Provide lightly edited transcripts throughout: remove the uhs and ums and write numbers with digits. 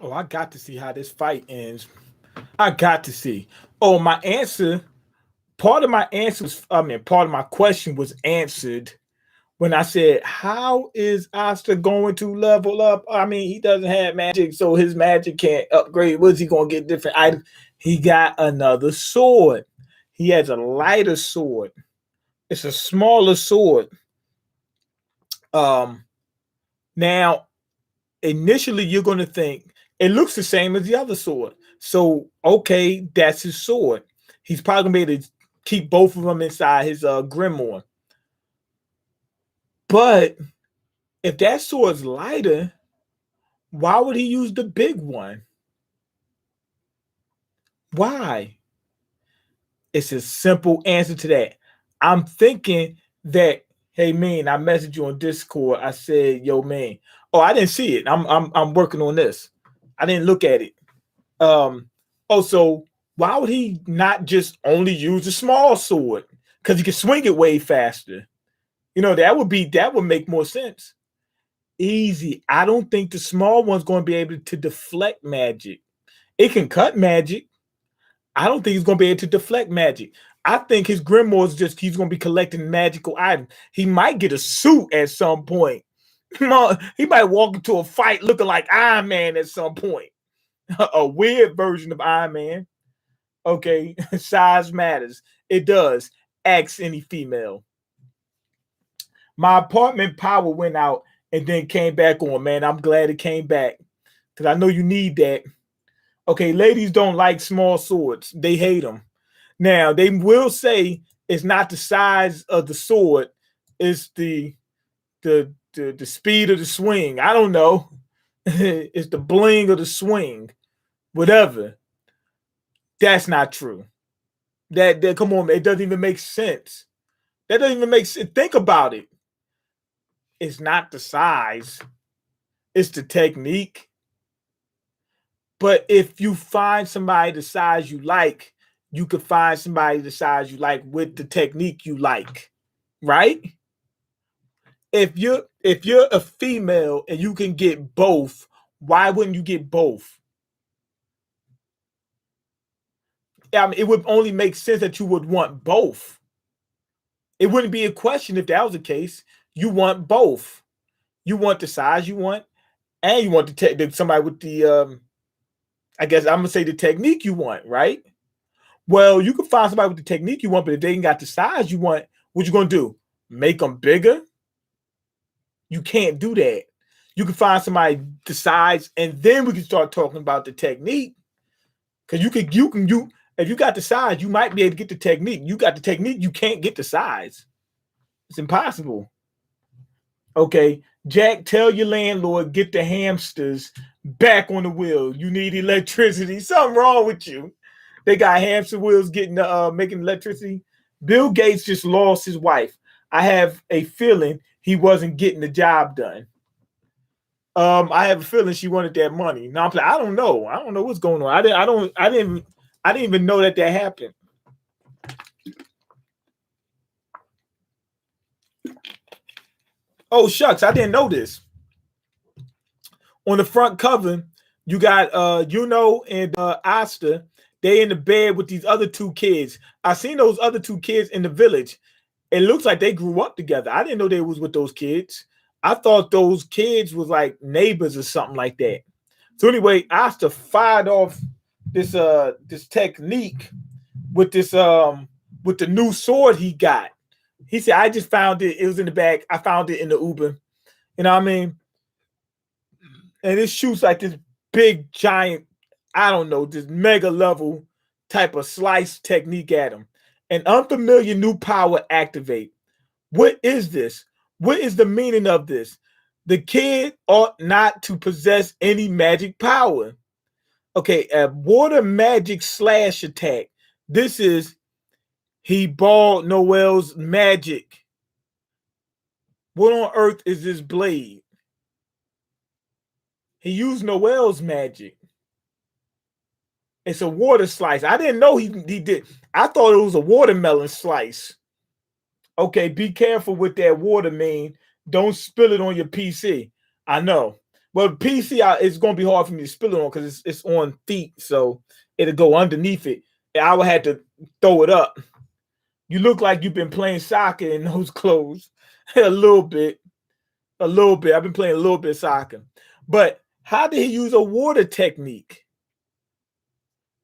Oh, I got to see how this fight ends. I got to see. Oh, my answer. Part of my answer was, I mean, part of my question was answered when I said, "How is Asta going to level up?" I mean, he doesn't have magic, so his magic can't upgrade. What's he going to get different items? He got another sword. He has a lighter sword. It's a smaller sword. Um, Now initially you're going to think it looks the same as the other sword. So okay, that's his sword. He's probably gonna be able to keep both of them inside his grimoire. But if that sword's lighter, why would he use the big one? Why? It's a simple answer to that. I'm thinking that, hey man, I messaged you on Discord. I said, yo man. Oh, I didn't see it. I'm working on this. I didn't look at it. Um, Also, why would he not just only use a small sword? Because he can swing it way faster. You know, that would make more sense. Easy. I don't think the small one's going to be able to deflect magic. It can cut magic. I don't think he's going to be able to deflect magic. I think his grimoire is just he's going to be collecting magical items. He might get a suit at some point. He might walk into a fight looking like Iron Man at some point. A weird version of Iron Man. Okay, size matters. It does. Ask any female. My apartment power went out and then came back on, man. I'm glad it came back because I know you need that. Okay, ladies don't like small swords. They hate them. Now, they will say it's not the size of the sword, it's the speed of the swing. I don't know. It's the bling of the swing. Whatever. That's not true. That come on, man, it doesn't even make sense. That doesn't even make sense. Think about it. It's not the size, it's the technique. But if you find somebody the size you like, you could find somebody the size you like with the technique you like, right? If you're a female and you can get both, why wouldn't you get both? I mean, it would only make sense that you would want both. It wouldn't be a question if that was the case. You want both. You want the size you want, and you want somebody with the I guess I'm gonna say the technique you want, right? Well, you can find somebody with the technique you want, but if they ain't got the size you want, what you gonna do? Make them bigger? You can't do that. You can find somebody the size, and then we can start talking about the technique. Because you if you got the size, you might be able to get the technique. You got the technique, you can't get the size. It's impossible. Okay, Jack, tell your landlord get the hamsters back on the wheel. You need electricity. Something wrong with you. They got hamster wheels getting making electricity. Bill Gates just lost his wife. I have a feeling he wasn't getting the job done. I have a feeling she wanted that money. Now I'm like, I don't know. I don't know what's going on. I didn't even know that happened. Oh shucks, I didn't know this. On the front cover, you got Yuno and Asta. They in the bed with these other two kids. I seen those other two kids in the village. It looks like they grew up together. I didn't know they was with those kids. I thought those kids was like neighbors or something like that. So anyway, Asta fired off this technique with with the new sword he got. He said, I just found it. It was in the bag. I found it in the Uber. You know what I mean? And it shoots like this big giant, I don't know, this mega level type of slice technique at him. An unfamiliar new power activate. What is this? What is the meaning of this? The kid ought not to possess any magic power. Okay, a water magic slash attack. This is he balled Noel's magic. What on earth is this blade? He used Noel's magic. It's a water slice. I didn't know he did. I thought it was a watermelon slice. Okay, be careful with that water, man. Don't spill it on your PC. I know. Well, PC, it's gonna be hard for me to spill it on because it's on feet, so it'll go underneath it. And I would have to throw it up. You look like you've been playing soccer in those clothes. A little bit. A little bit. I've been playing a little bit of soccer. But how did he use a water technique?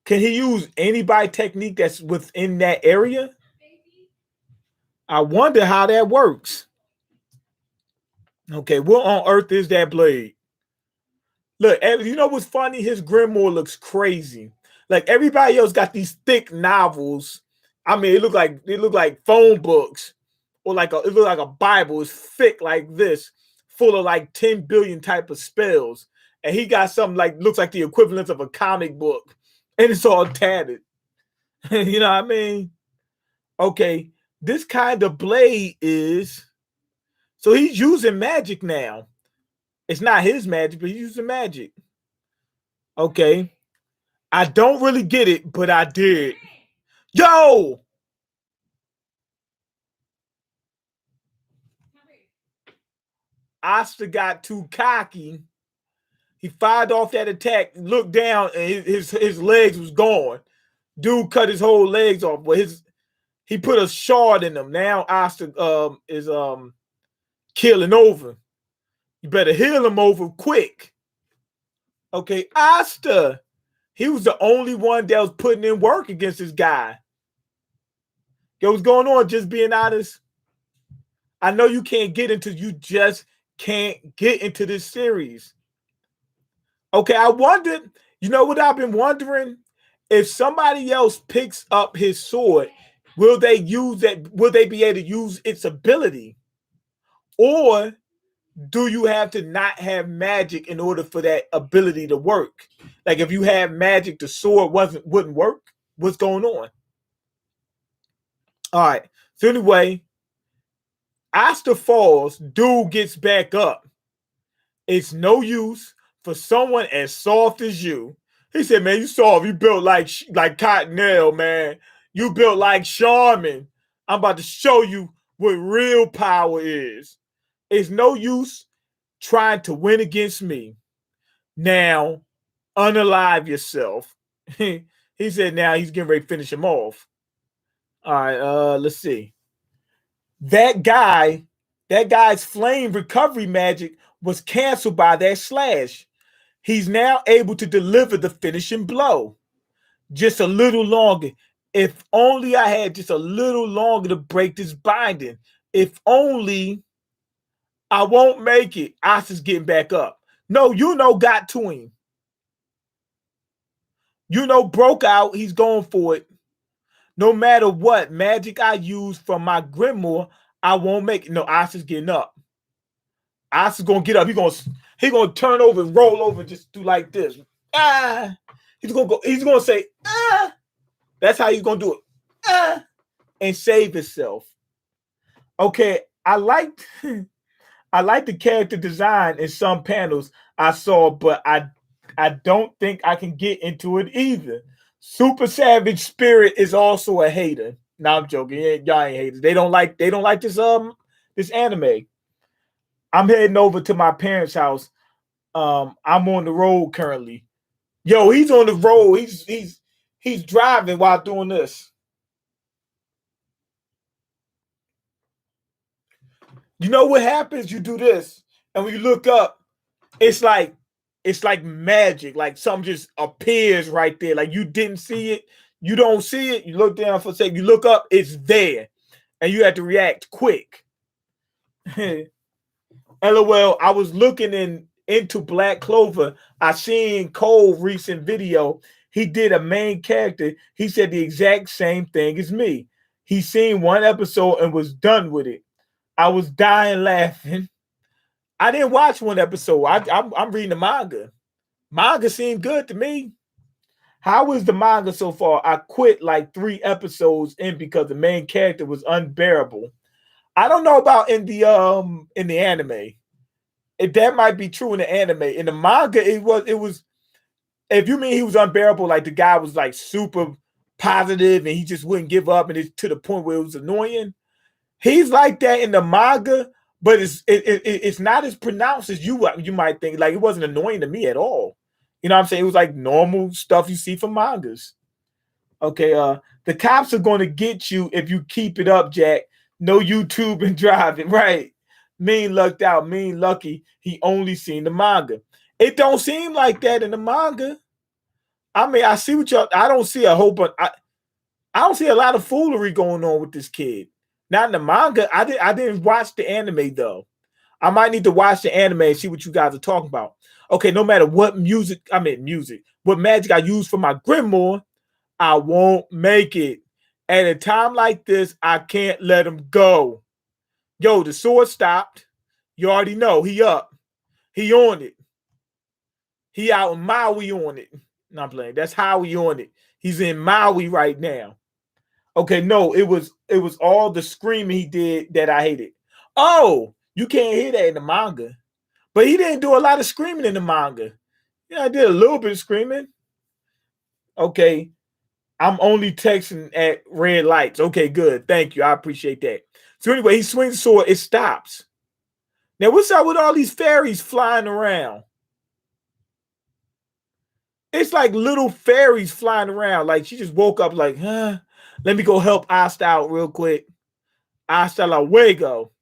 Can he use anybody technique that's within that area? I wonder how that works. Okay, what on earth is that blade? Look, you know what's funny? His grimoire looks crazy. Like everybody else got these thick novels. I mean, it look like phone books, or it look like a Bible. It's thick like this, full of like 10 billion type of spells. And he got something like looks like the equivalent of a comic book, and it's all tatted. You know what I mean? Okay, this kind of blade is so he's using magic now. It's not his magic, but he's using magic. Okay. I don't really get it, but I did. Yo! Asta got too cocky. He fired off that attack, looked down, and his legs was gone. Dude cut his whole legs off, but he put a shard in them. Now Asta is killing over. You better heal him over quick. Okay, Asta. He was the only one that was putting in work against this guy. Yo, what's going on? Just being honest. I know you can't get into, you just can't get into this series. Okay, I wondered, you know what I've been wondering? If somebody else picks up his sword, will they use that? Will they be able to use its ability? Or do you have to not have magic in order for that ability to work? Like if you have magic, the sword wouldn't work. What's going on? All right. So anyway, Asta falls. Dude gets back up. It's no use for someone as soft as you. He said, "Man, you soft. You built like Cottonelle, man. You built like Charmin. I'm about to show you what real power is. It's no use trying to win against me. Now, unalive yourself." He said now he's getting ready to finish him off. All right, let's see. That guy's flame recovery magic was canceled by that slash. He's now able to deliver the finishing blow. Just a little longer. If only I had just a little longer to break this binding. If only I won't make it. Asta's getting back up. No, got to him. Broke out. He's going for it. No matter what magic I use from my grimoire, I won't make it. No, Asta's getting up. Asta's gonna get up. He's gonna turn over and roll over and just do like this. Ah! He's gonna say, ah! That's how he's gonna do it. Ah! And save himself. Okay, I like the character design in some panels I saw, but I don't think I can get into it either. Super Savage Spirit is also a hater. No, I'm joking. Y'all ain't haters. They don't like this anime. I'm heading over to my parents' house. I'm on the road currently. Yo, he's on the road. He's driving while doing this. You know what happens? You do this, and when you look up, it's like magic. Like something just appears right there. Like you didn't see it. You don't see it. You look down for a second. You look up. It's there, and you have to react quick. LOL. I was looking into Black Clover. I seen Cole recent video. He did a main character. He said the exact same thing as me. He seen one episode and was done with it. I was dying laughing. I didn't watch one episode. I'm reading the manga. Manga seemed good to me. How is the manga so far? I quit like 3 episodes in because the main character was unbearable. I don't know about in the anime. That might be true in the anime. In the manga, it was. If you mean he was unbearable, like the guy was like super positive and he just wouldn't give up, and it's to the point where it was annoying. He's like that in the manga, but it's not as pronounced as you might think. Like, it wasn't annoying to me at all. You know what I'm saying? It was like normal stuff you see from mangas. Okay, the cops are going to get you if you keep it up, Jack. No YouTube and driving, right? Mean lucked out, mean lucky. He only seen the manga. It don't seem like that in the manga. I mean, I see what y'all. I don't see a whole bunch. I don't see a lot of foolery going on with this kid. Not in the manga. I didn't watch the anime though. I might need to watch the anime and see what you guys are talking about. Okay, no matter what what magic I use for my grimoire, I won't make it. At a time like this, I can't let him go. Yo, the sword stopped. You already know he up. He on it. He out in Maui on it. Not playing. That's how he on it. He's in Maui right now. Okay, no, it was all the screaming he did that I hated. Oh, you can't hear that in the manga. But he didn't do a lot of screaming in the manga. Yeah, I did a little bit of screaming. Okay, I'm only texting at red lights. Okay, good. Thank you. I appreciate that. So anyway, he swings the sword. It stops. Now, what's up with all these fairies flying around? It's like little fairies flying around. Like, she just woke up like, huh? Let me go help Asta out real quick. Hasta luego.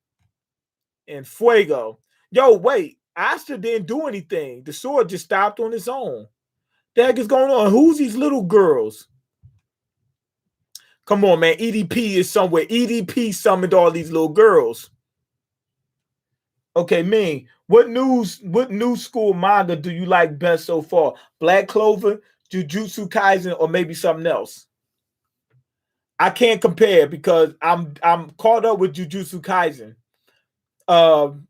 And fuego. Yo, wait. Asta didn't do anything. The sword just stopped on its own. The heck is going on? Who's these little girls? Come on, man. EDP is somewhere. EDP summoned all these little girls. Okay, Ming, what new school manga do you like best so far? Black Clover, Jujutsu Kaisen, or maybe something else? I can't compare because I'm caught up with Jujutsu Kaisen.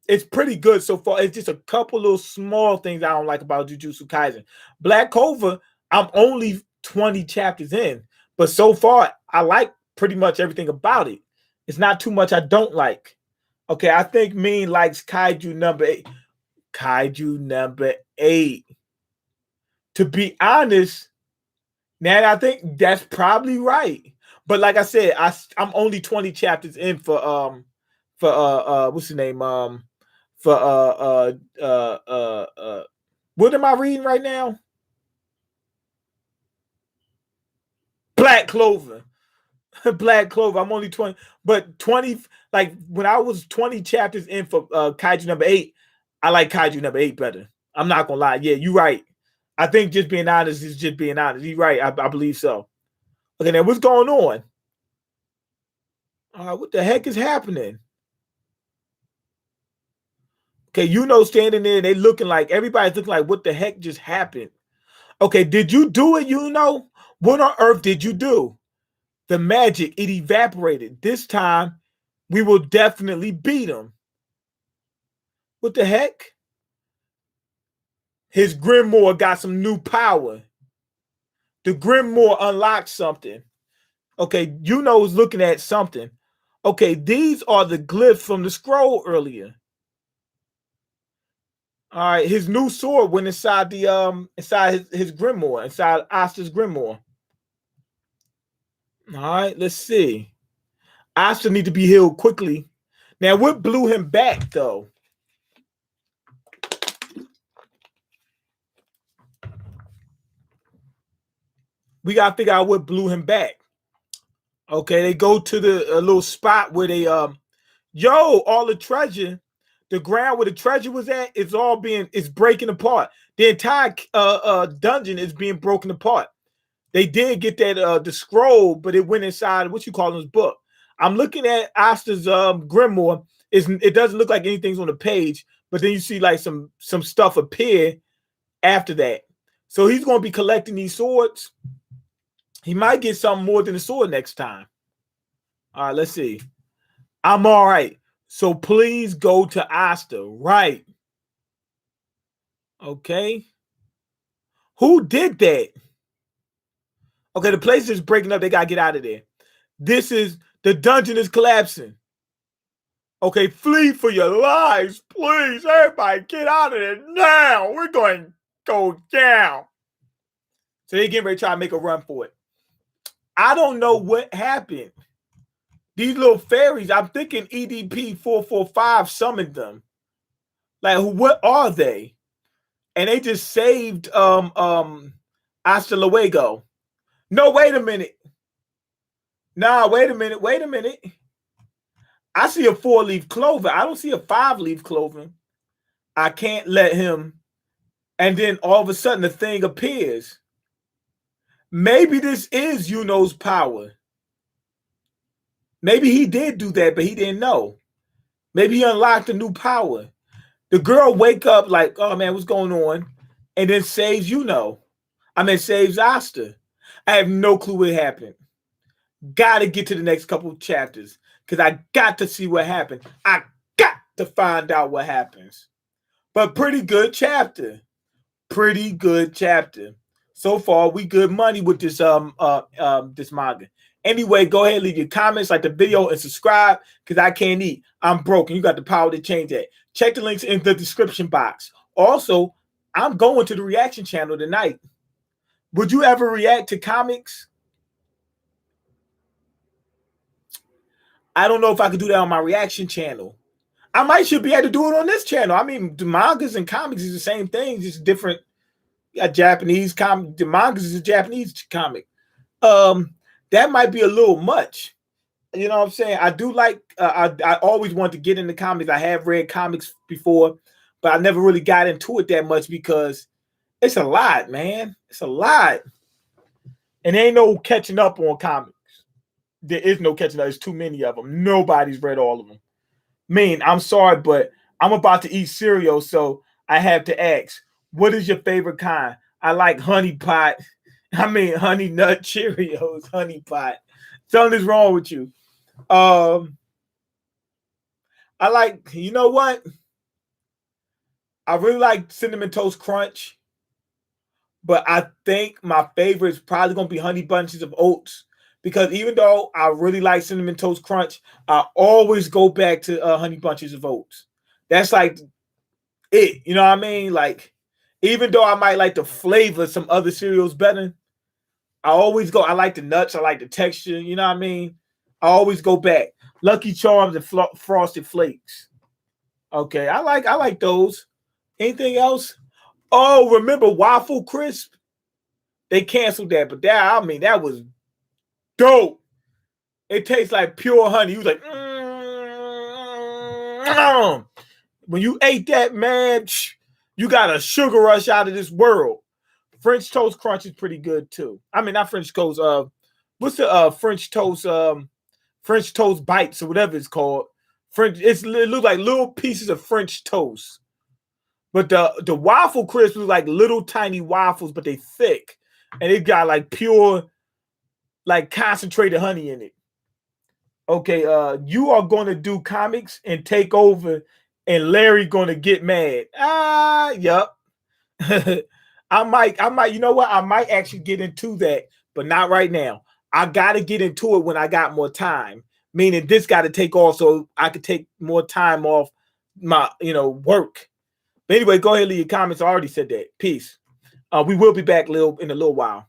It's pretty good so far. It's just a couple little small things I don't like about Jujutsu Kaisen. Black Clover, I'm only 20 chapters in, but so far I like pretty much everything about it. It's not too much I don't like. Okay, I think Mean likes Kaiju number 8. Kaiju number 8. To be honest, now I think that's probably right. But like I said, I'm only 20 chapters in for what's the name? For what am I reading right now? Black Clover. Black Clover. I'm only 20, but 20, like when I was 20 chapters in for Kaiju number 8, I like Kaiju number 8 better. I'm not gonna lie. Yeah, you're right. I think just being honest is just being honest. You're right. I believe so. Okay, now what's going on? What the heck is happening? Okay, standing there, they looking like everybody's looking like what the heck just happened? Okay, did you do it? What on earth did you do? The magic, it evaporated. This time, we will definitely beat him. What the heck? His Grimoire got some new power. The Grimoire unlocked something. Okay, is looking at something. Okay, these are the glyphs from the scroll earlier. All right, his new sword went inside the inside his Grimoire, inside Asta's Grimoire. All right, let's see. Asta need to be healed quickly. Now, what blew him back though? We gotta figure out what blew him back. Okay, they go to the little spot where they all the treasure, the ground where the treasure was at, it's breaking apart. The entire dungeon is being broken apart. They did get that the scroll, but it went inside what you call his book. I'm looking at Asta's grimoire. It doesn't look like anything's on the page, but then you see like some stuff appear after that. So he's going to be collecting these swords. He might get something more than a sword next time. All right, let's see. I'm all right. So please go to Asta. Right. Okay. Who did that? Okay, the place is breaking up. They got to get out of there. The dungeon is collapsing. Okay, flee for your lives, please. Everybody get out of there now. We're going to go down. So they getting ready to try to make a run for it. I don't know what happened. These little fairies, I'm thinking EDP 445 summoned them. Like, what are they? And they just saved Hasta Luego. No, wait a minute. Nah, wait a minute. Wait a minute. I see a 4-leaf clover. I don't see a 5-leaf clover. I can't let him. And then all of a sudden the thing appears. Maybe this is Yuno's power. Maybe he did do that, but he didn't know. Maybe he unlocked a new power. The girl wake up like, oh man, what's going on? And then saves saves Asta. I have no clue what happened. Gotta get to the next couple of chapters because I got to see what happened. I got to find out what happens. But pretty good chapter. Pretty good chapter. So far, we good money with this this manga. Anyway, go ahead, leave your comments, like the video, and subscribe because I can't eat. I'm broke, and you got the power to change that. Check the links in the description box. Also, I'm going to the reaction channel tonight. Would you ever react to comics? I don't know if I could do that on my reaction channel. I might should be able to do it on this channel. I mean, the mangas and comics is the same thing, just different. You got Japanese comic. The mangas is a Japanese comic. That might be a little much. You know what I'm saying? I do like. I always want to get into comics. I have read comics before, but I never really got into it that much because it's a lot, man. It's a lot, and there ain't no catching up on comics. There is no catching up. There's too many of them. Nobody's read all of them. I'm sorry, but I'm about to eat cereal, so I have to ask, what is your favorite kind? I like honey pot. Honey nut Cheerios, honey pot. Something's wrong with you. I like, you know what? I really like Cinnamon Toast Crunch, but I think my favorite is probably going to be Honey Bunches of Oats. Because even though I really like Cinnamon Toast Crunch, I always go back to Honey Bunches of Oats. That's like it. You know what I mean? Like, even though I might like the flavor of some other cereals better, I always go. I like the nuts. I like the texture. You know what I mean? I always go back. Lucky Charms and Frosted Flakes. Okay, I like those. Anything else? Oh, remember Waffle Crisp? They canceled that, but that was dope. It tastes like pure honey. You was like, when you ate that, man, you got a sugar rush out of this world. French Toast Crunch is pretty good too. I mean, not French Toast. What's the French Toast? French Toast Bites or whatever it's called. It looks like little pieces of French toast. But the Waffle Crisp was like little tiny waffles, but they thick, and it got like pure, like concentrated honey in it. Okay, you are going to do comics and take over, and Larry going to get mad. Yup. I might, you know what? I might actually get into that, but not right now. I got to get into it when I got more time, meaning this got to take off so I could take more time off my, work. But anyway, go ahead and leave your comments. I already said that. Peace. We will be back in a little while.